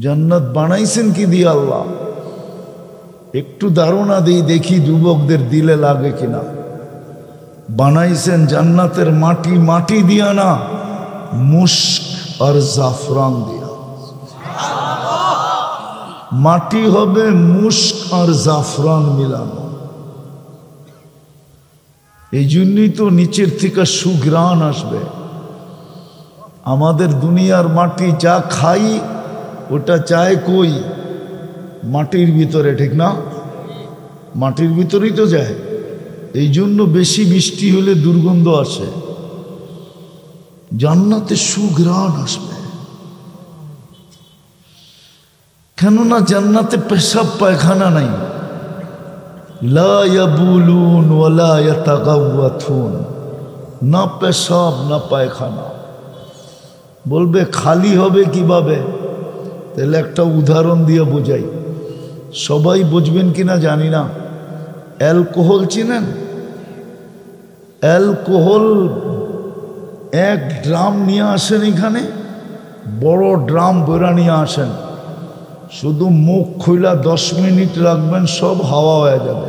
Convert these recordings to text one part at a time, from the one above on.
জান্নাত বানাইছেন কি দিয়ে আল্লাহ? একটু ধারণা দিই দেখি যুবকদের দিলে লাগে কিনা। বানাইছেন জান্নাতের মাটি, মাটি দিয়া না, মুস্ক আর জাফরান দিয়া। মাটি হবে মুস্ক আর জাফরান মিলানো। এই জন্যই তো নিচের থেকে সুঘ্রাণ আসবে। আমাদের দুনিয়ার মাটি যা খাই ওটা চায় কই? মাটির ভিতরে, ঠিক না? মাটির ভিতরেই তো যায়। এই জন্য বেশি বৃষ্টি হলে দুর্গন্ধ আসে। জান্নাতে সুঘ্রাণ আসবে, কেননা জান্নাতে পেশাব পায়খানা নাই। লা ইয়াবুলুন ওয়ালা ইয়াতাগাওয়াতুন, না পেশাব না পায়খানা। বলবে খালি হবে কিভাবে? তাহলে একটা উদাহরণ দিয়ে বোঝাই, সবাই বুঝবেন কিনা জানি না। অ্যালকোহল চিনেন? অ্যালকোহল 1 ড্রাম নিয়ে আসেন, এখানে বড় ড্রাম বেরা নিয়ে আসেন, শুধু মুখ খুলা 10 মিনিট রাখবেন, সব হাওয়া হয়ে যাবে।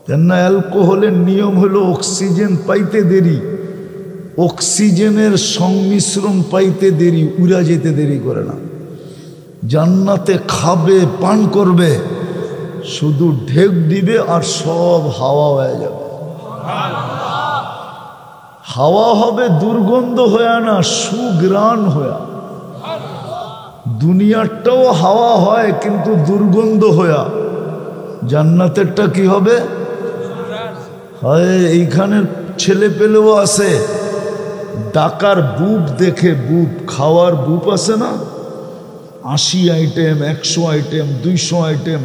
কেননা অ্যালকোহলের নিয়ম হলো অক্সিজেন পাইতে দেরি, অক্সিজেনের সংমিশ্রণ পাইতে দেরি, উড়া যেতে দেরি করে না। জান্নাতে খাবে, পান করবে, শুধু ঢেক দিবে আর সব হাওয়া হয়ে যাবে। হাওয়া হবে দুর্গন্ধ হয়ে না, সুঘ্রাণ হয়ে। দুনিয়ারটাও হাওয়া হয় কিন্তু দুর্গন্ধ হয়ে, জান্নাতেরটা কি হবে? হয় এইখানের ছেলে পেলেও আছে, ডাকার বুপ দেখে, বুপ খাওয়ার বুপ আছে না, 80 আইটেম, 100 আইটেম, 200 আইটেম,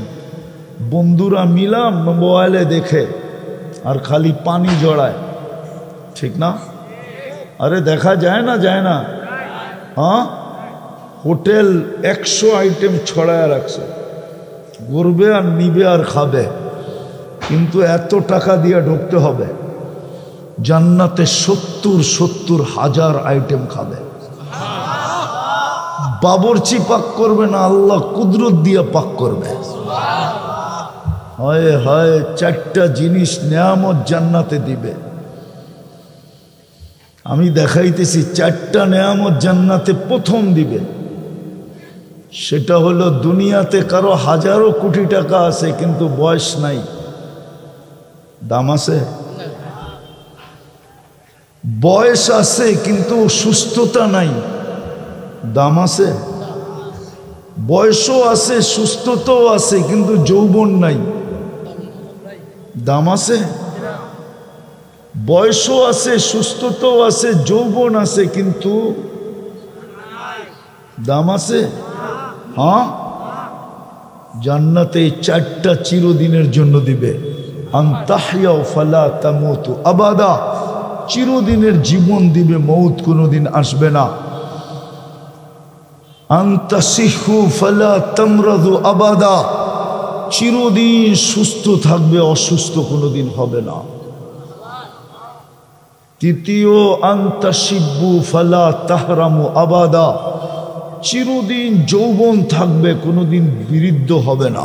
বন্ধুরা মিলাম মোবাইলে দেখে আর খালি পানি জড়ায়, ঠিক না? আরে দেখা যায় না, যায় না? হ্যাঁ, হোটেল 100 আইটেম ছড়ায় রাখছে, ঘুরবে আর নিবে আর খাবে, কিন্তু এত টাকা দিয়ে ঢুকতে হবে। জান্নাতে 70 হাজার আইটেম খাবে। বাবরচি পাক করবে না, আল্লাহ কুদরত দিয়ে পাক করবে। হয় হয় 4টা জিনিস নেয়ামত জান্নাতে দিবে। আমি দেখাইতেছি 4টা নেয়ামত জান্নাতে প্রথম দিবে। সেটা হলো, দুনিয়াতে কারো হাজারো কোটি টাকা আছে কিন্তু বয়স নাই, দাম আছে? বয়স আছে কিন্তু সুস্থতা নাই, দাম আছে? বয়সও আছে, সুস্থতাও আছে কিন্তু যৌবন নাই, দাম আছে? বয়সও আছে, সুস্থতাও আছে, যৌবন আছে কিন্তু দাম আছে? হ্যাঁ, জান্নাতে 4টা চিরদিনের জন্য দিবে। আনতাহইয়া ফালা তামুতু আবাদা, চিরদিনের জীবন দিবে, মৌত কোনোদিন আসবে না। আনতাসিহু ফালা তামরাদু আবাদা, চিরদিন সুস্থ থাকবে, অসুস্থ কোনোদিন হবে না। তৃতীয়, আনতাশিব্বু ফালা তাহরামু আবাদা, চিরদিন যৌবন থাকবে, কোনোদিন বিরুদ্ধ হবে না।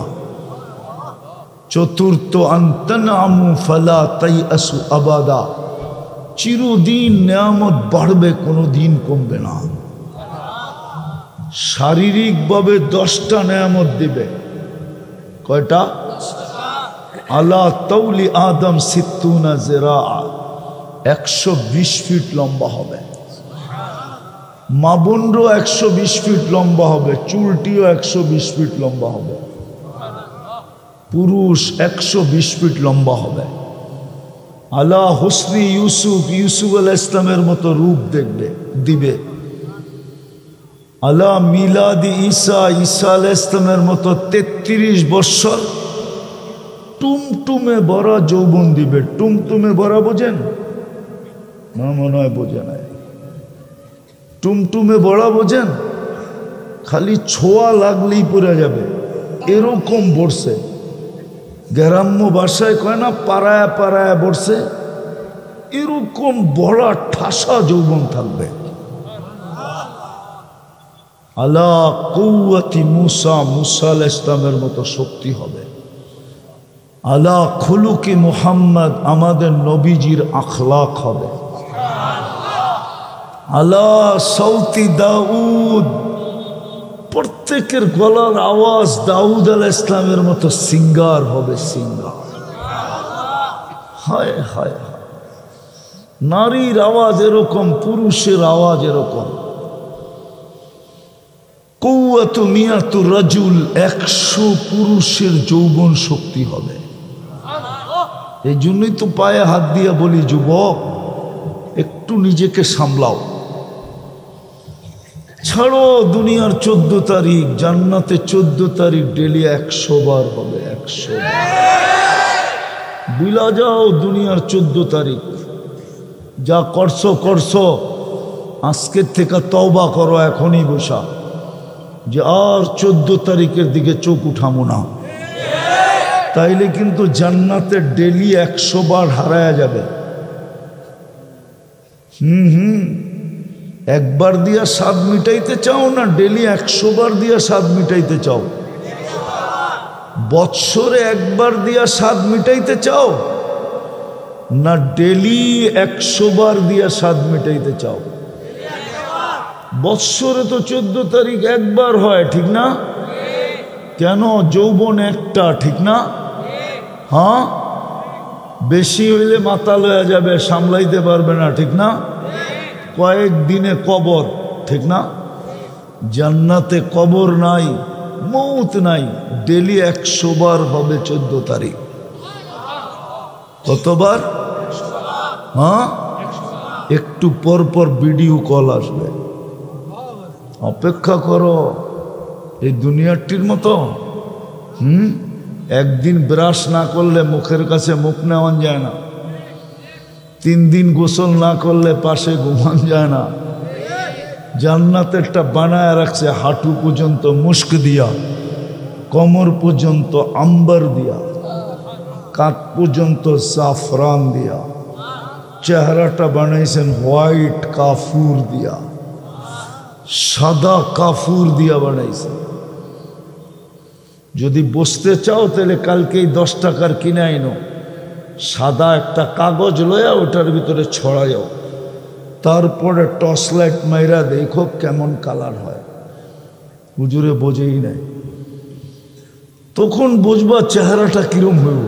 চতুর্থ, আনতানামু ফালা তাইআসু আবাদা, চিরদিন নেয়ামত বাড়বে, কোনোদিন কমবে না। শারীরিকভাবে 10টা নেয়ামত দিবে। কয়টা? আলা তাউলি আদম 60 জিরা, 120 ফিট লম্বা হবে। মা বোনরও 120 ফিট লম্বা হবে, চুলটিও 120 ফিট লম্বা হবে। পুরুষ 120 ফিট লম্বা হবে। আলা হুসনি ইউসুফ, ইউসুফ আলাইহিস সালামের মতো রূপ দেখবে, দিবে। আলা মিলাদি ঈসা, ঈসা আলাইহিস সালামের মতো 33 বছর টুমটুমে ভরা যৌবন দিবে। টুমটুমে ভরা বোঝেন না? মনে হয় বোঝে না। টুমটুমে ভরা বোঝেন? খালি ছোঁয়া লাগলেই পড়ে যাবে, এরকম বসছে। গ্রাম্য ভাষায় কয় না, পাড়ায় পাড়ায় বসছে, এরকম বড় ঠাসা যৌবন থাকবে। আলা কুওয়াতি মুসা, মুসা আলাইহিস সালামের মতো শক্তি হবে। আলা খুলুকি মুহাম্মদ, আমাদের নবীজির আখলাক হবে। আলা সৌতি দাউদ, প্রত্যেকের গলার আওয়াজ দাউদ আলাইহিস সালামের মতো সিঙ্গার হবে, সিঙ্গার। হায় হায় হায়, নারীর আওয়াজ এরকম, পুরুষের আওয়াজ এরকম। কুওয়াতু মিয়াতু রাজুল, 100 পুরুষের যৌবন শক্তি হবে। এই জন্যই তো পায়ে হাত দিয়া বলি, যুবক একটু নিজেকে সামলাও, ছাড়ো দুনিয়ার 14 তারিখ, জান্নাতে 14 তারিখ ডেলি 100 বার হবে, 100 বার। বিলা যাও দুনিয়ার 14 তারিখ, যা করছো করছো, আজকের থেকে তওবা করো এখনই বসা, যে আর 14 তারিখের দিকে চোখ উঠামো না, তাইলে কিন্তু জান্নাতে ডেলি 100 বার হারায়া যাবে। একবার দিয়া স্বাদ মিটাইতে চাও না ডেলি 100 বার দিয়া স্বাদ মিটাইতে চাও? বৎসরে একবার দিয়া স্বাদ মিটাইতে চাও না ডেলি 100 বার দিয়া স্বাদ মিটাইতে চাও? বৎসরে তো 14 তারিখ একবার হয়, ঠিক না? কেন? যৌবন একটা, ঠিক না? হ্যাঁ, বেশি হইলে মাতাল হয়ে যাবে, সামলাইতে পারবে না, ঠিক না? কয়েকদিনে কবর, ঠিক না? জান্নাতে কবর নাই, মৌত নাই, ডেলি 100 বার হবে 14 তারিখ। কতবার? হ্যাঁ, একটু পর পর ভিডিও কল আসবে, অপেক্ষা করো। এই দুনিয়াটির মতো একদিন ব্রাশ না করলে মুখের কাছে মুখ নেওয়া যায় না, 3 দিন গোসল না করলে পাশে ঘুমান যায় না। জান্নাতেরটা বানায় রাখছে হাঁটু পর্যন্ত মুস্ক দিয়া, কোমর পর্যন্ত আম্বার দিয়া, কাঁধ পর্যন্ত জাফরান দিয়া, চেহারাটা বানাইছেন হোয়াইট কাফুর দিয়া, সাদা কাফুর দিয়া বানাইছে। যদি বসতে চাও তাহলে কালকেই 10 টাকার কিনে আইনো, সাদা একটা কাগজ লয়া ওটার ভিতরে ছড়াইও, তারপরে টর্চ লাইট মাইরা দেখো কেমন কালার হয়। হুজুরে বোঝেই নাই, তখন বুঝবা চেহারাটা কিরম হইব।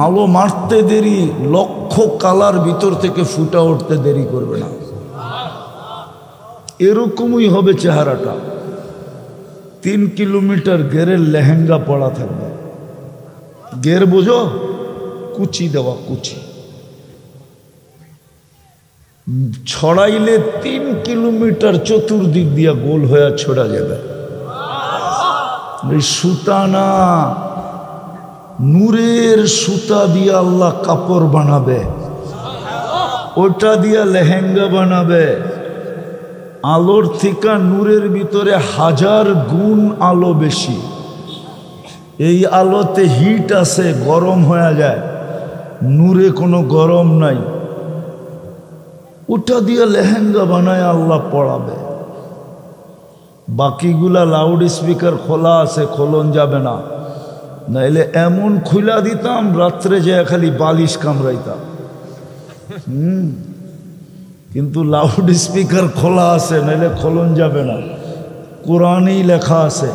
আলো মারতে দেরি, লক্ষ কালার ভিতর থেকে ফুটা উঠতে দেরি করবে না, এরকমই হবে চেহারাটা। 3 কিলোমিটার গেরের লেহেঙ্গা পড়া থাকবে। গের বোঝো? কুচি দেওয়া, কুচি ছড়াইলে 3 কিলোমিটার চতুর্দিক দিয়া গোল হয়ে ছড়া যাবে। এই সুতা না, নূরের সুতা দিয়া আল্লাহ কাপড় বানাবে, ওটা দিয়া লেহেঙ্গা বানাবে। আলোর থেকে নূরের ভিতরে 1000 গুণ আলো বেশি। এই আলোতে হিট আছে, গরম হয়ে যায়, নূরে কোনো গরম নাই। ওটা দিয়ে লেহেঙ্গা বানায় আল্লাহ পড়াবে। বাকিগুলা লাউড স্পিকার খোলা আছে, খোলন যাবে না, নাইলে এমন খুলা দিতাম রাত্রে যে খালি বালিশ কামড়াইতাম। কিন্তু লাউড স্পিকার খোলা আছে, নাইলে খোলন যাবে না, কোরআনেই লেখা আছে।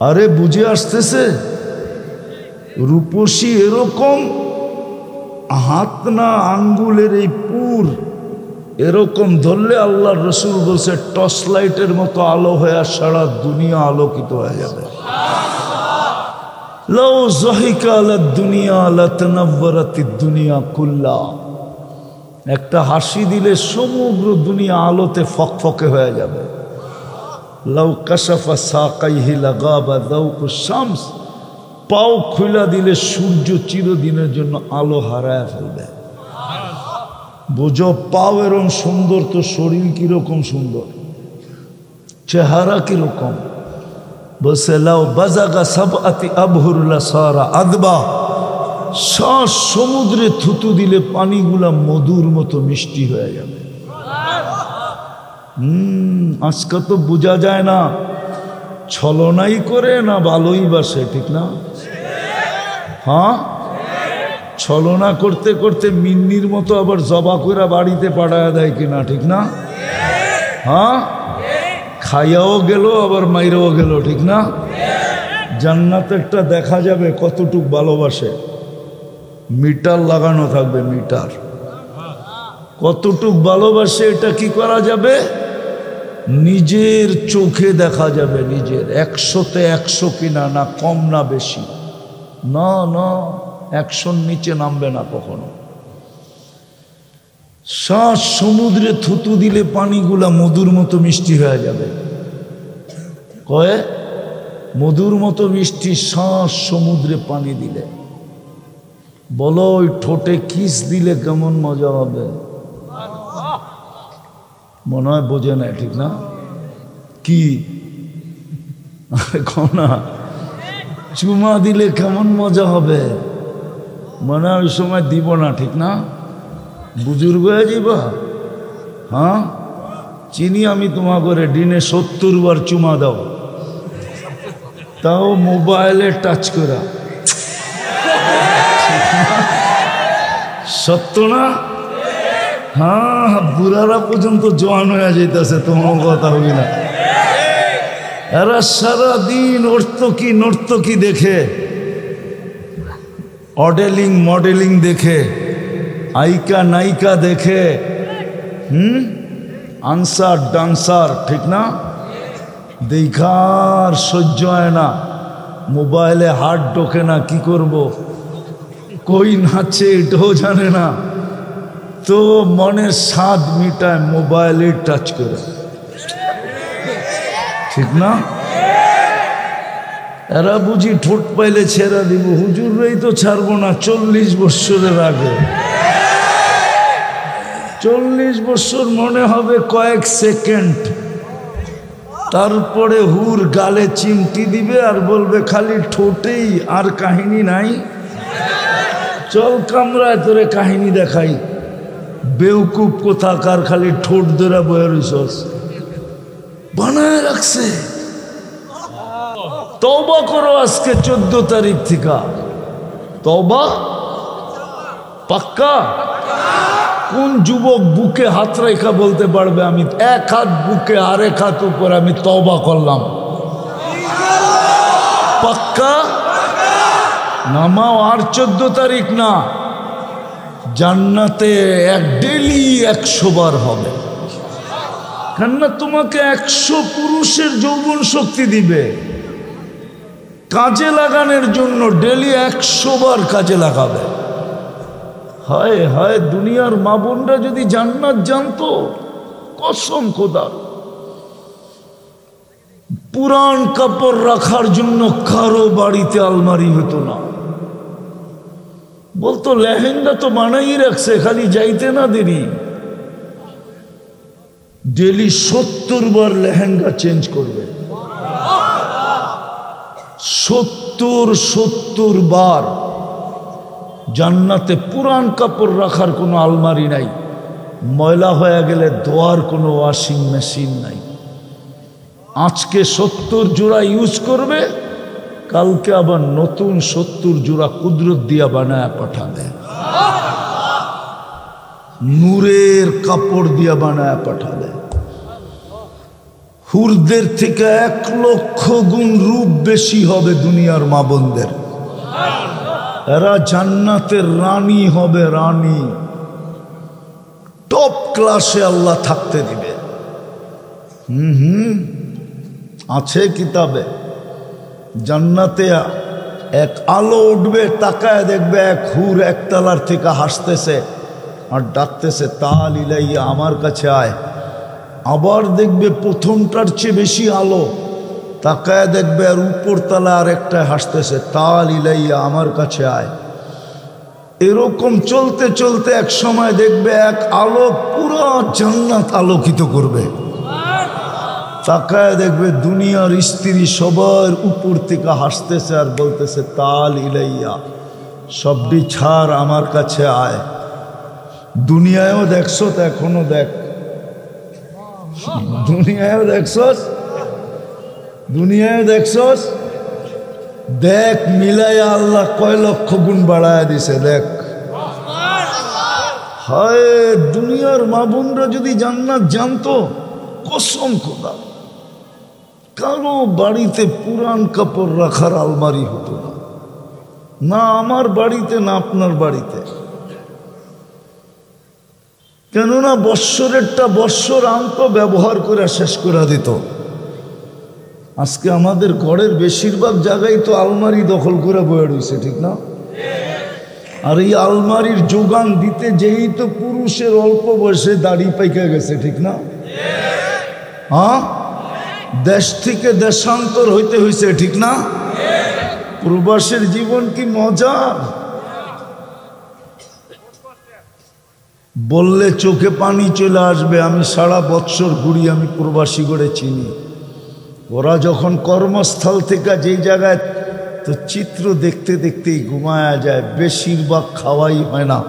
আরে বুঝে আসতেছে? রূপসী এরকম, হাত না আঙ্গুলের এই পুর এরকম ধরলে আল্লাহর রসুল বলছে টর্চ লাইটের মতো আলো হয়ে সারা দুনিয়া আলোকিত হয়ে যাবে। লাউ যাহিকা আলা দুনিয়া লাতানাওয়ারাতিদ দুনিয়া কুল্লা, একটা হাসি দিলে সমগ্র দুনিয়া আলোতে ফকফকে হয়ে যাবে। লাউ কাশাফা সাকাইহি লাগাবা যাওকুশ শামস, পাও খুলা দিলে সূর্য চিরদিনের জন্য আলো হারায় ফেলবে। বোঝো, পাও এরকম সুন্দর তো শরীর কিরকম সুন্দর, চেহারা কিরকম। বলছে লাউ বাজাগা সাবআতি আবহুরুল্লাহ সারা আদবা, শ্বাস সমুদ্রে থুতু দিলে পানিগুলা মধুর মতো মিষ্টি হয়ে যাবে। আজকে তো বোঝা যায় না ছলনাই করে না ভালোই বাসে, ঠিক না? হ্যাঁ, ছলনা করতে করতে মিন্নির মতো আবার জবা করে বাড়িতে পাঠায় দেয় কিনা, ঠিক না? হ্যাঁ, খাইয়াও গেল আবার মাইরাও গেল, ঠিক না? জান্নাতেরটা দেখা যাবে কতটুক ভালোবাসে, মিটার লাগানো থাকবে, মিটার কতটুক ভালোবাসে এটা কি করা যাবে? নিজের চোখে দেখা যাবে, নিজের 100-তে 100 কিনা, না কম না বেশি, না না 100-র নিচে নামবে না কখনো। শ্বাস সমুদ্রে থুতু দিলে পানিগুলা মধুর মতো মিষ্টি হয়ে যাবে, কয়ে মধুর মতো মিষ্টি শ্বাস সমুদ্রে পানি দিলে। বলো ওই ঠোঁটে কিস দিলে কেমন মজা হবে? মনে হয় বোঝে না, ঠিক না? কি না চুমা দিলে কেমন মজা হবে? মনে হয় ওই সময় দিব না, ঠিক না? বুজুর্গ হয়ে যাবা। হ্যাঁ, চিনি আমি তোমার করে দিনে 70 বার চুমা দাও, তাও মোবাইলে টাচ করা, সত্য না? হ্যাঁ, বুড়ারা পর্যন্ত জোয়ান হয়ে যেতেছে, তোমার কথা হবি না। এরা সারাদিন নর্তকী দেখে, মডেলিং দেখে, আইকা নায়িকা দেখে, আনসার ডান্সার, ঠিক না? দেখার সহ্য হয় না, মোবাইলে হাত ঢোকে না, কি করব, কই নাচে এটাও জানে না, তো মনের স্বাদ মিটায় মোবাইলে টাচ করে, ঠিক না? এরা বুঝি ঠোঁট পাইলে ছেড়া দিব, হুজুররাই তো ছাড়বো না 40 বৎসরের আগে। 40 বৎসর মনে হবে কয়েক সেকেন্ড, তারপরে হুর গালে চিমটি দিবে আর বলবে খালি ঠোঁটেই, আর কাহিনী নাই। চল কামরায় তোরে কাহিনী দেখাই, বেউকুব কোথাকার, খালি ঠোঁট ধরে বয়ে রইছস, বানায় রাখছে। তওবা করো আজকে 14 তারিখ থেকে, তওবা পাক্কা। কোন যুবক বুকে হাত রেখা বলতে পারবে আমি এক হাত বুকে আরেক হাত উপর আমি তওবা করলাম? পাক্কা নামাও। আর 14 তারিখ না, জান্নাতে ডেলি 100 বার হবে, কেননা তোমাকে 100 পুরুষের যৌবন শক্তি দিবে কাজে লাগানোর জন্য, ডেলি 100 বার কাজে লাগাবে। হায় হায়, দুনিয়ার মা বোনরা যদি জান্নাত জানতো, কসম খোদার, পুরান কাপড় রাখার জন্য কারো বাড়িতে আলমারি হতো না। বলতো লেহেঙ্গা তো বানাই রাখছে, খালি যাইতে না দেরি। ডেলি 70 বার লেহেঙ্গা চেঞ্জ করবে, 70 বার। জান্নাতে পুরান কাপড় রাখার কোনো আলমারি নাই, ময়লা হয়ে গেলে ধোয়ার কোনো ওয়াশিং মেশিন নাই। আজকে 70 জোড়া ইউজ করবে, কালকে আবার নতুন 70 জোড়া কুদরত দিয়া বানায় পাঠাবে, নূরের কাপড় দিয়া বানায় পাঠাবে। হুরদের থেকে 1 লক্ষ গুণ রূপ বেশি হবে দুনিয়ার মা বোনদের। এরা জান্নাতের রানী হবে, রানী, টপ ক্লাসে আল্লাহ থাকতে দিবে। আছে কিতাবে, জান্নাতে এক আলো উঠবে, তাকায় দেখবে এক হুর একতলার থেকে হাসতেছে আর ডাকতেছে, তাল ইলাইয়া, আমার কাছে আয়। আবার দেখবে প্রথমটার চেয়ে বেশি আলো, তাকায় দেখবে আর উপর তলা আর একটা হাসতেছে, তাল ইলাইয়া, আমার কাছে আয়। এরকম চলতে চলতে এক সময় দেখবে এক আলো পুরো জান্নাত আলোকিত করবে। তাকায় দেখবে দুনিয়ার স্ত্রী সবার উপর থেকে হাসতেছে আর বলতেছে, তাল ইলাইয়া, সবটি ছাড়, আমার কাছে আয়। দুনিয়ায়ও দেখছো তো এখনো দেখ, দুনিয়ায় দেখছস, দুনিয়ায় দেখছস, দেখ মিলাইয়া আল্লাহ কয় লক্ষ গুণ বাড়ায় দিছে। দেখ হায়, দুনিয়ার মা বোনরা যদি জান্নাত জানতো, কসম খোদা কারো বাড়িতে পুরান কাপড় রাখার আলমারি হতো না, না আমার বাড়িতে না আপনার বাড়িতে। কেননা বৎসরেরটা বৎসর আনতো, ব্যবহার করে শেষ করে দিত। আজকে আমাদের ঘরের বেশিরভাগ জায়গায় তো আলমারি দখল করে বয়ে রয়েছে, ঠিক না? আর এই আলমারির যোগান দিতে যেই তো পুরুষের অল্প বয়সে দাড়ি পাইকা গেছে, ঠিক না? হ্যাঁ, দেশ থেকে দেশান্তর হইতে হয়েছে, ঠিক না? প্রবাসের জীবন কি মজা! বললে চোখে পানি চলে আসবে। আমি সারা বৎসর ঘুরি, আমি প্রবাসী করে চিনি। ওরা যখন কর্মস্থল থেকে যেই জায়গায়, তো চিত্র দেখতে দেখতেই ঘুমায়া যায়, বেশিরভাগ খাওয়াই হয় না।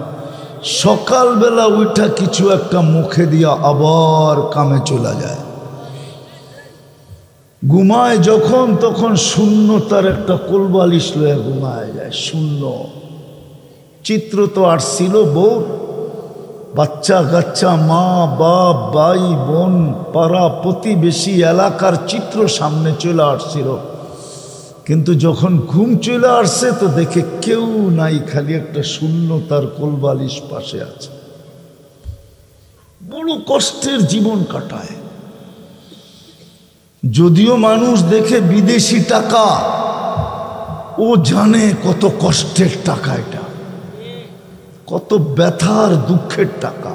সকালবেলা উঠা কিছু একটা মুখে দিয়া আবার কামে চলে যায়। ঘুমায় যখন তখন শূন্যতার একটা কোলবালিশ লয়ে ঘুমায় যায়, শূন্য। চিত্র তো আর ছিল বউ, বাচ্চা কাচ্চা, মা বাপ, ভাই বোন, পাড়া প্রতিবেশী, এলাকার চিত্র সামনে চলে আসছিল। কিন্তু যখন ঘুম চলে আসছে তো দেখে কেউ নাই, খালি একটা শূন্যতার কোলবালিশ পাশে আছে। বড় কষ্টের জীবন কাটায়। যদিও মানুষ দেখে বিদেশি টাকা, ও জানে কত কষ্টের টাকা, এটা কত ব্যথার দুঃখের টাকা।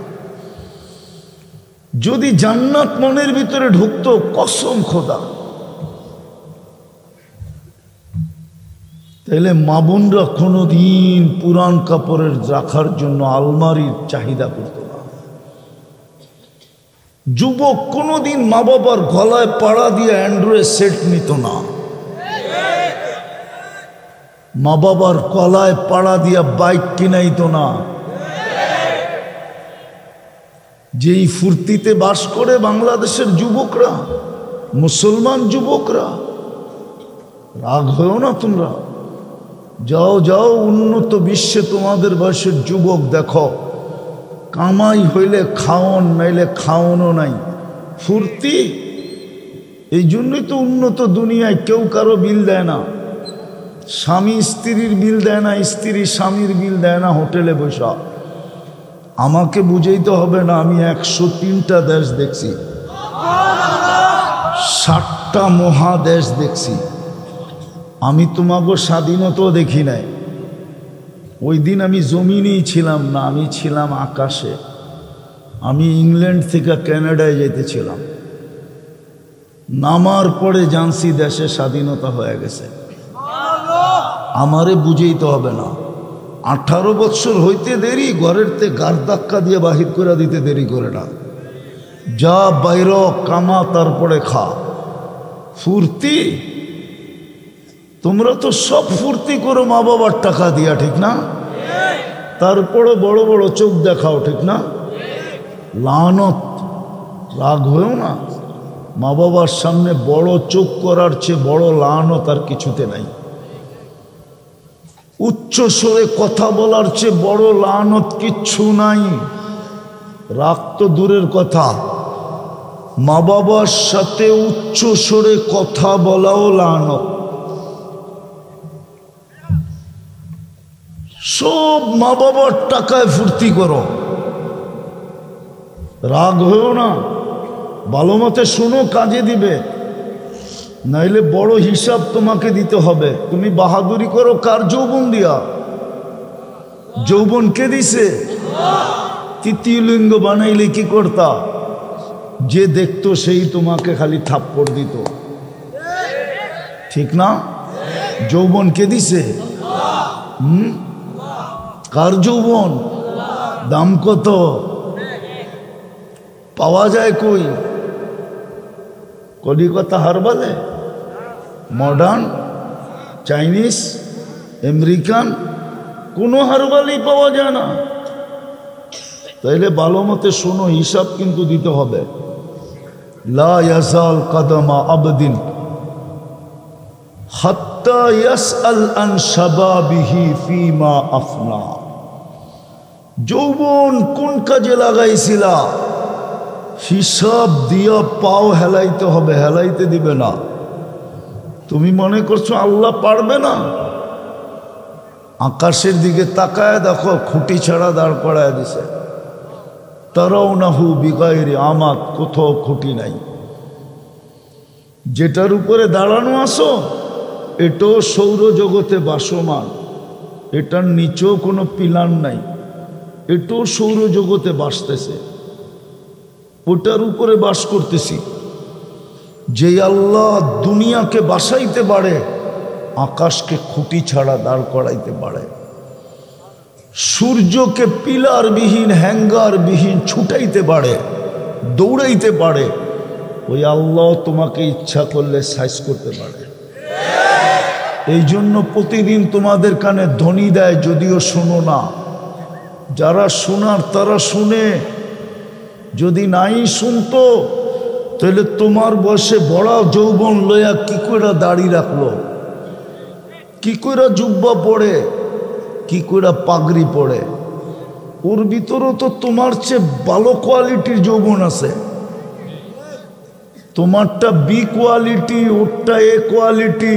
যদি জান্নাত মনের ভিতরে ঢুকতো, কসম খোদা, তাহলে মা বোনরা কোনোদিন পুরান কাপড়ের রাখার জন্য আলমারির চাহিদা করত না। যুবক কোনোদিন মা বাবার গলায় পাড়া দিয়ে অ্যান্ড্রয়েড সেট নিত না। মা বাবার গলায় পাড়া দিয়া বাইক কিনাইত না। যেই ফুর্তিতে বাস করে বাংলাদেশের যুবকরা, মুসলমান যুবকরা, রাগ হয়েও না তোমরা। যাও যাও উন্নত বিশ্বে তোমাদের বয়সের যুবক দেখো, কামাই হইলে খাওন, নাইলে খাওয়ানো নাই, ফুর্তি। এই জন্যই তো উন্নত দুনিয়ায় কেউ কারো বিল দেয় না। স্বামী স্ত্রীর বিল দেয় না, স্ত্রী স্বামীর বিল দেয় না হোটেলে বসা। আমাকে বুঝাইতে হবে না, আমি 103টা দেশ দেখছি, 60টা মহাদেশ দেখছি। আমি তোমাকে স্বাধীনতাও দেখি নাই। ওই দিন আমি জমিনেই ছিলাম না, আমি ছিলাম আকাশে। আমি ইংল্যান্ড থেকে কানাডায় যেতেছিলাম। নামার পরে জানছি দেশে স্বাধীনতা হয়ে গেছে। আমারে বুঝাইতে হবে না। 18 বছর হইতে দেরি, ঘরের তে গার ধাক্কা দিয়ে বাহির করে দিতে দেরি করে না। যা বাইর কামা, তারপরে খা। ফুর্তি, তোমরা তো সব ফুর্তি করো মা বাবার টাকা দিয়া, ঠিক না? তারপরে বড় বড় চোখ দেখাও, ঠিক না? লানত, রাগ হয়েও না। মা বাবার সামনে বড় চোখ করার চেয়ে বড় লানত আর কিছুতে নাই। উচ্চ স্বরে কথা বলার চেয়ে বড় লানত কিচ্ছু নাই। রাগ তো দূরের কথা, মা বাবার সাথে উচ্চ স্বরে কথা বলাও লানত। সব মা বাবার টাকায় ফুর্তি করো, রাগ হয়েও না। ভালো মতে শোনো, কাজে দিবে, নাইলে বড় হিসাব তোমাকে দিতে হবে। তুমি বাহাদুরি করো কার যৌবন দিয়া? যৌবন কে দিছে? তৃতীয় লিঙ্গ বানাইলে কি করতা? যে দেখতো সেই তোমাকে খালি থাপ্পড় দিত, ঠিক না? যৌবন কে দিছে? কার যৌবন? দাম কত? পাওয়া যায় কই? কলিকাতা হারবালে, মডার্ন, চাইনিজ, আমেরিকান, কোনো হারবালই পাওয়া যায় না। তাইলে ভালো মতে শোনো, হিসাব কিন্তু দিতে হবে। লা ইয়াজাল কদমা আবদিন হাত্তা ইয়াসআল আন শাবাবিহি ফীমা আফনা। যৌবন কোন কাজে লাগাইছিলা হিসাব দিয়া পাও হেলাইতে হবে, হেলাইতে দিবে না। তুমি মনে করছো আল্লাহ পারবে না? আকাশের দিকে তাকায় দেখো, খুঁটি ছাড়া দাঁড় করায় দিছে। তারাউনাহু বিগাইরি আমাদ, কোথাও খুঁটি নাই। যেটার উপরে দাঁড়ানো আসো এটাও সৌরজগতে বাসমান, এটার নিচেও কোনো পিলার নাই, এটাও সৌরজগতে বাসতেছে, ওটার উপরে বাস করতেছি। যে আল্লাহ দুনিয়াকে বাসাইতে পারে, আকাশকে খুঁটি ছাড়া দাঁড় করাইতে পারে, সূর্যকে পিলার বিহীন হ্যাঙ্গার বিহীন ছুটাইতে পারে, দৌড়াইতে পারে, ওই আল্লাহ তোমাকে ইচ্ছা করলে সাইজ করতে পারে। এই জন্য প্রতিদিন তোমাদের কানে ধ্বনি দেয়, যদিও শোনো না। যারা শোনার তারা শুনে, যদি নাই শুনতো তাহলে তোমার বয়সে বড় যৌবন লইয়া কি করে দাড়ি রাখলো, কি করে জুব্বা পড়ে, কি করে পাগড়ি পড়ে। ওর ভিতরেও তো তোমার চেয়ে ভালো কোয়ালিটির যৌবন আছে। তোমারটা বি কোয়ালিটি, ওরটা এ কোয়ালিটি।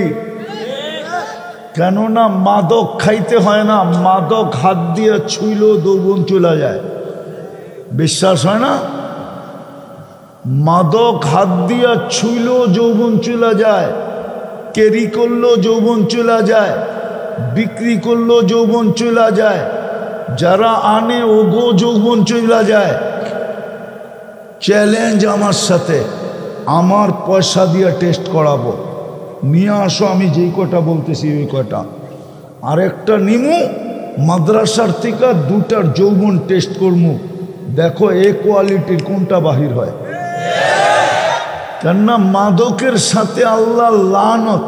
কেননা মাদক খাইতে হয় না, মাদক হাত দিয়ে ছুইলেও যৌবন চলে যায়। বিশ্বাস হয় না? মাদক হাত দিয়া ছুইলেও যৌবন চলে যায়, ক্যারি করলেও যৌবন চলে যায়, বিক্রি করলেও যৌবন চলে যায়, যারা আনে ওগো যৌবন চলে যায়। চ্যালেঞ্জ আমার সাথে, আমার পয়সা দিয়ে টেস্ট করাবো, নিয়ে আসো। আমি যেই কটা বলতেছি ওই কটা, আরেকটা নিমু মাদ্রাসার থেকে, দুটার যৌবন টেস্ট করবো, দেখো এ কোয়ালিটির কোনটা বাহির হয়। কেননা মাদকের সাথে আল্লাহ লানত।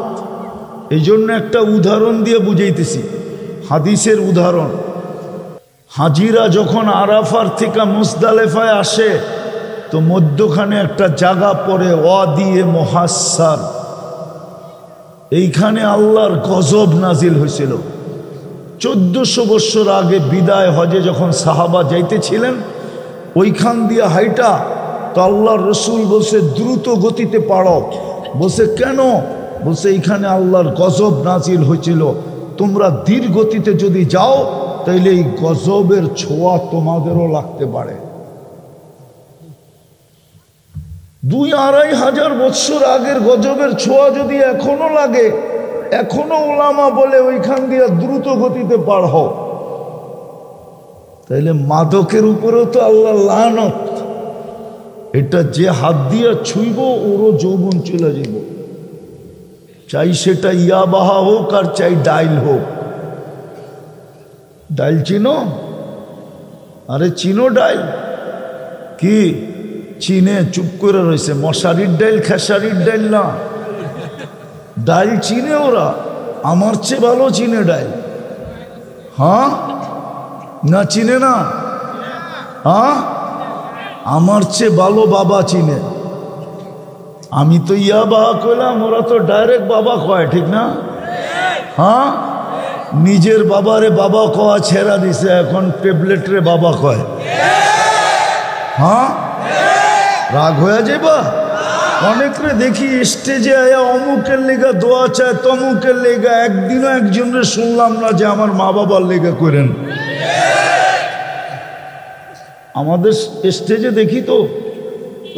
এই জন্য একটা উদাহরণ দিয়ে বুঝাইতেছি, হাদিসের উদাহরণ। হাজিরা যখন আরাফার থেকে মুজদালেফায় আসে, তো মধ্যখানে একটা জায়গা পড়ে ওয়াদিয়ে মুহাসসার। এইখানে আল্লাহর গজব নাজিল হয়েছিল 1400 বছর আগে। বিদায় হজে যখন সাহাবা যাইতেছিলেন, ওইখান দিয়ে হাইটা, তো আল্লাহর রসুল বলছে দ্রুত গতিতে পারো। বলছে কেন? বলছে এইখানে আল্লাহর গজব নাজিল হয়েছিল, তোমরা ধীর গতিতে যদি যাও তাইলে এই গজবের ছোঁয়া তোমাদেরও লাগতে পারে। 2-2.5 বছর আগের গজবের ছোঁয়া যদি এখনো লাগে, এখনো ওলামা বলে ওইখান দিয়ে দ্রুত গতিতে পার হও, তাইলে মাদকের উপরেও তো আল্লাহ লানত। এটা যে হাত দিয়ে ছুইব ওরও যৌবন চলে যাব, চাই সেটা ইয়াবাহা হোক আর চাই ডাইল হোক। ডাইল চিনো? আরে চিনো ডাইল? কি চিনে? চুপ করে রয়েছে। মশারির ডাইল, খেসারির ডাইল না, ডাইল চিনে ওরা, আমার চেয়ে ভালো চিনে ডাইল। হ্যাঁ না চিনে না? হ্যাঁ, আমার চেয়ে ভালো বাবা চিনে। আমি তো ইয়া বাবা কইলাম, ওরা তো ডাইরেক্ট বাবা কয়, ঠিক না? হ্যাঁ, নিজের বাবারে বাবা কওয়া ছেড়া দিছে, এখন ট্যাবলেটরে বাবা কয়। হ্যাঁ, রাগ হয়ে যাবা? অনেকরে দেখি স্টেজে আয়া অমুকের লেগা দোয়া চায়, তমুকের লেগা। একদিনও একজনের শুনলাম না যে আমার মা বাবার লেগা করেন। আমাদের স্টেজে দেখি তো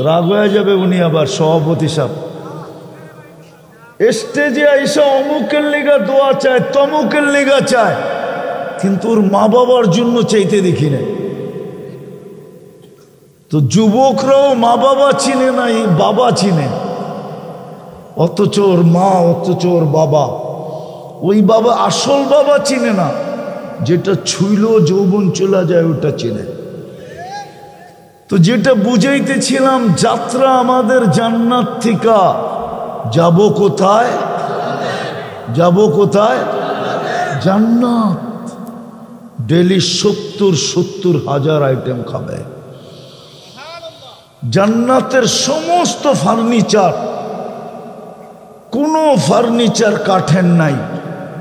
রাগ হয়ে যাবে উনি, আবার সভাপতি সাহেব স্টেজে আইসা অমুকের লেগা দোয়া চায়, তমুকের লেগা চায়, কিন্তু ওর মা বাবার জন্য চাইতে দেখি না। তো যুবকরাও মা বাবা চিনে না, এই বাবা চিনে, অথচ ওর মা, অথচ ওর বাবা। ওই বাবা আসল বাবা চিনে না, যেটা ছুইল যৌবন চলে যায় ওটা চিনে। তো যেটা বুঝাইতেছিলাম, যাত্রা আমাদের জান্নাত থেকে যাব কোথায়? যাব কোথায়? জান্নাত। ডেলি 70,000 আইটেম খাবে। জান্নাতের সমস্ত ফার্নিচার, কোনো ফার্নিচার কাঠের নাই।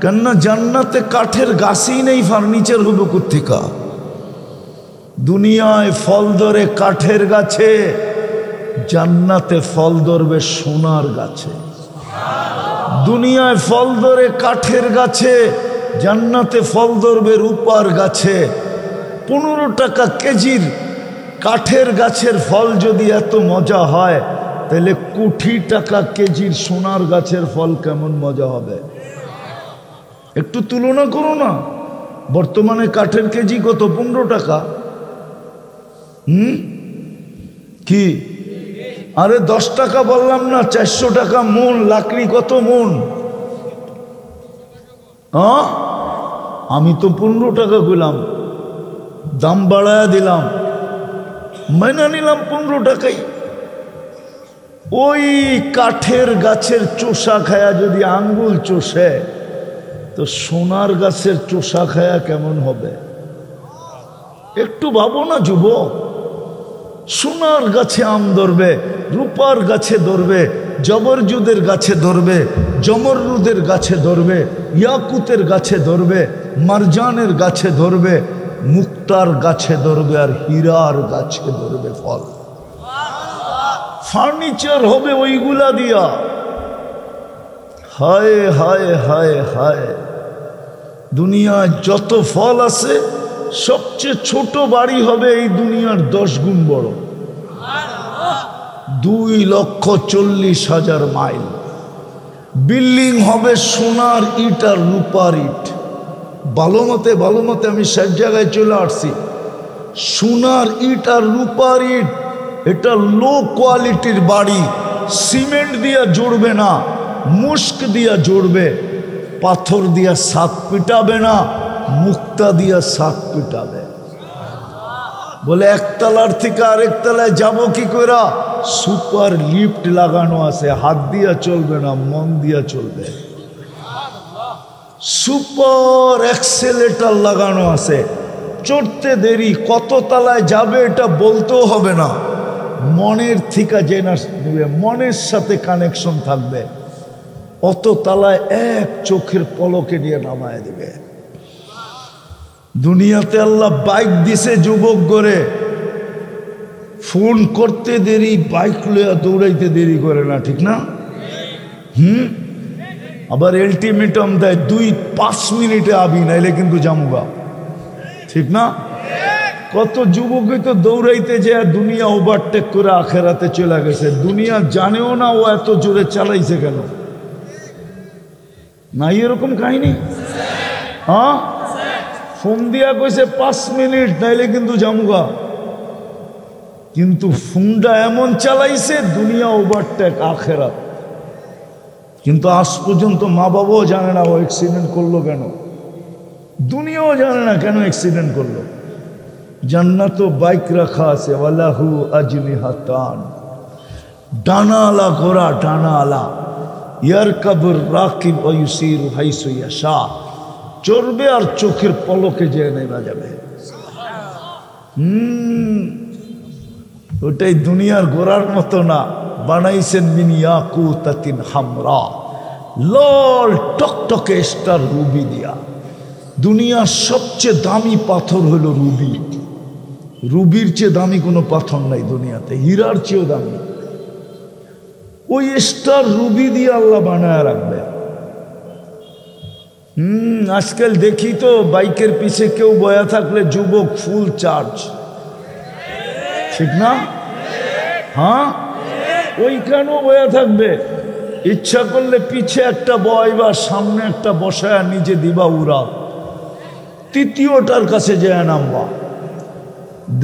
কেননা জান্নাতে কাঠের গাছই নেই, ফার্নিচার হবে কোত্থেকা? দুনিয়ায় ফল ধরে কাঠের গাছে, জান্নাতে ফল ধরবে সোনার গাছে। দুনিয়ায় ফল ধরে কাঠের গাছে, জান্নাতে ফল ধরবে রূপার গাছে। 15 টাকা কেজির কাঠের গাছের ফল যদি এত মজা হয়, তাহলে কোটি টাকা কেজির সোনার গাছের ফল কেমন মজা হবে? একটু তুলনা করো না। বর্তমানে কাঠের কেজি কত? 15 টাকা। কি? আরে 10 টাকা বললাম না, 400 টাকা মন। লাকড়ি কত মন? আমি তো 15 টাকা কইলাম, দাম বাড়ায়া দিলাম, মাইনা নিলাম 15 টাকাই। ওই কাঠের গাছের চোষা খায়া যদি আঙ্গুল চষে, তো সোনার গাছের চোষা খায়া কেমন হবে? একটু ভাবো না যুবক। সোনার গাছে আম ধরবে, রূপার গাছে ধরবে, জবরজুদের গাছে ধরবে, জমরুদের গাছে ধরবে, ইয়াকুতের গাছে ধরবে, মারজানের গাছে ধরবে, মুক্তার গাছে ধরবে, আর হীরার গাছে ধরবে ফল। ফার্নিচার হবে ওইগুলা দিয়া। হায় হায় হায় হায়, দুনিয়ায় যত ফল আছে, সবচেয়ে ছোট বাড়ি হবে এই দুনিয়ার 10 গুণ বড়। 2,40,000 মাইল বিল্ডিং হবে সোনার ইট আর রূপার ইট। ভালো মতে আমি সব জায়গায় চলে আসছি। সোনার ইট আর রূপার ইট, এটা লো কোয়ালিটির বাড়ি। সিমেন্ট দিয়া জুড়বে না, মুস্ক দিয়া জুড়বে, পাথর দিয়া ছাদ পিটাবে না, মুক্তা দিয়া ছাদ পিটাবে। বলে একতলার থেকে আরেক তলায় যাবো কি করে? সুপার লিফট লাগানো আছে, হাত দিয়া চলবে না, মন দিয়া চলবে। সুপার এক্সেলেটর লাগানো আছে, চড়তে দেরি, কত তলায় যাবে এটা বলতেও হবে না, মনের থেকে জেনে নেবে, মনের সাথে কানেকশন থাকবে। অত তলায় এক চোখের পলকে নিয়ে নামায় দিবে। দুনিয়াতে আল্লাহ বাইক দিছে যুবক করে, ফোন করতে দেরি, বাইক লইয়া দৌড়াইতে দেরি করে না, ঠিক না? আবার আলটিমেটাম দেয় 2-5 মিনিটে আবি, নাইলে কিন্তু জামুগা, ঠিক না? কত যুবকই তো দৌড়াইতে যায় দুনিয়া ওভারটেক করে আখেরাতে চলে গেছে। দুনিয়া জানেও না ও এত জোরে চালাইছে কেন। নাই এরকম কাহিনী? হ্যাঁ, ফোন দিয়া কইছে 5 মিনিট, নাইলে কিন্তু জামুগা। কিন্তু ফোনটা এমন চালাইছে দুনিয়া ওভারটেক আখেরাত। কিন্তু আজ পর্যন্ত মা বাবাও জানে না ও অ্যাক্সিডেন্ট করলো কেন, দুনিয়াও জানে না কেন অ্যাক্সিডেন্ট করলো। জান্নাতও বাইক রাখা আছে, ওয়ালাহু আজনিহাতান, ডানালা ঘোড়া, ডানালা, ইয়ারকাবুর রাকিব ওয়া ইউসিরু হাইসু ইয়াশা, চড়বে আর চোখের পলকে যে নেমে যাবে। ওটাই দুনিয়ার ঘোড়ার মতো না, বানাইছেন মিন ইয়াকুতাতিন হামরা, লাল টকটকে স্টার রুবি দিয়া। দুনিয়ার সবচেয়ে দামি পাথর হলো রুবি। রুবির চেয়ে দামি কোনো পাথর নাই দুনিয়াতে, হীরার চেয়েও দামি। ওই স্টার রুবি দিয়ে আল্লাহ বানায় রাখবে। আজকাল দেখি তো বাইকের পিছে কেউ বয়া থাকলে যুবক ফুল চার্জ, ঠিক না? হ্যাঁ, ওইখানেও বয়া থাকবে। ইচ্ছা করলে পিছে একটা বয়বা, সামনে একটা বসায় নিজে দিবা উড়া, তৃতীয়টার কাছে যায় নামবা,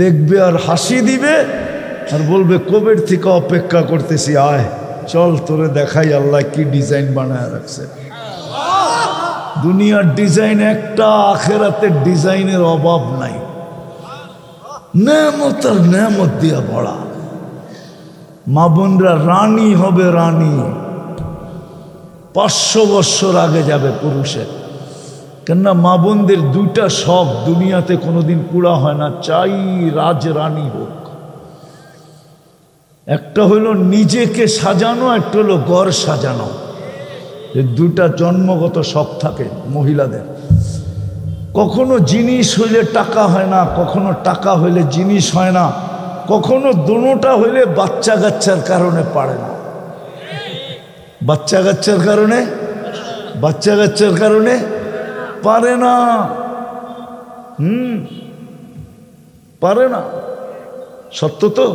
দেখবে আর হাসি দিবে আর বলবে কবের থেকে অপেক্ষা করতেছি, আয় চল তোরে দেখাই আল্লাহ কি ডিজাইন বানায় রাখছে। দুনিয়ার ডিজাইন একটা, আখেরাতের ডিজাইনের অভাব নাই। নেমত আর নেমত দিয়া ভরা। মা বোনরা রানী হবে, রানী 500 বৎসর আগে যাবে পুরুষের। কেননা মা বোনদের 2টা শখ দুনিয়াতে কোনোদিন পুরা হয় না, চাই রাজরানী হোক। একটা হইলো নিজেকে সাজানো, একটা হলো ঘর সাজানো। এই দুটা জন্মগত শখ থাকে মহিলাদের। কখনো জিনিস হইলে টাকা হয় না, কখনো টাকা হইলে জিনিস হয় না, কখনো দুটোটা হইলে বাচ্চা কাচ্চার কারণে পারে না। বাচ্চা কাচ্চার কারণে পারে না। পারে না। সত্য তো।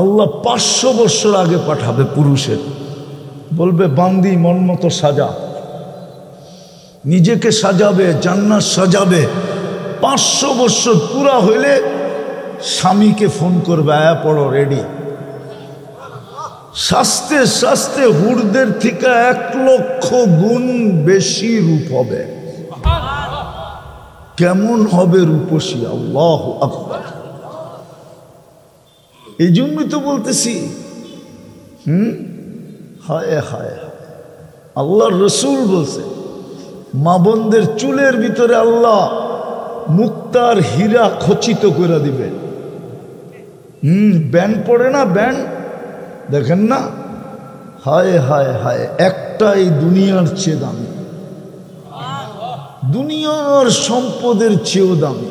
আল্লাহ 500 বছর আগে পাঠাবে পুরুষের, বলবে বান্দি মন মতো সাজা, নিজেকে সাজাবে, জান্নাত সাজাবে। 500 বছর পুরা হইলে স্বামীকে ফোন করবে, আয়া পড়ো রেডি। শাস্তে শাস্তে হুরদের থেকে 1 লক্ষ গুণ বেশি রূপ হবে। কেমন হবে রূপসী, আল্লাহু আকবার। এই জন্যই তো বলতেছি। হায় হায়, আল্লাহর রসুল বলছে মা বোনদের চুলের ভিতরে আল্লাহ মুক্তার হীরা খচিত করে দিবে। ব্যান্ড পড়ে না, ব্যান্ড দেখেন না? হায় হায় হায়, একটাই দুনিয়ার চেয়ে দামি, দুনিয়ার সম্পদের চেয়েও দামি।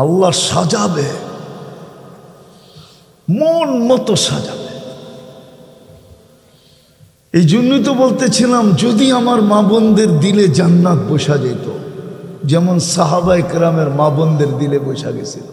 আল্লাহ সাজাবে, মন মতো সাজাবে। এই জন্যই তো বলতেছিলাম, যদি আমার মা বোনদের দিলে জান্নাত বসা যেত, যেমন সাহাবায়ে কেরামের মা বোনদের দিলে বসা গেছিল।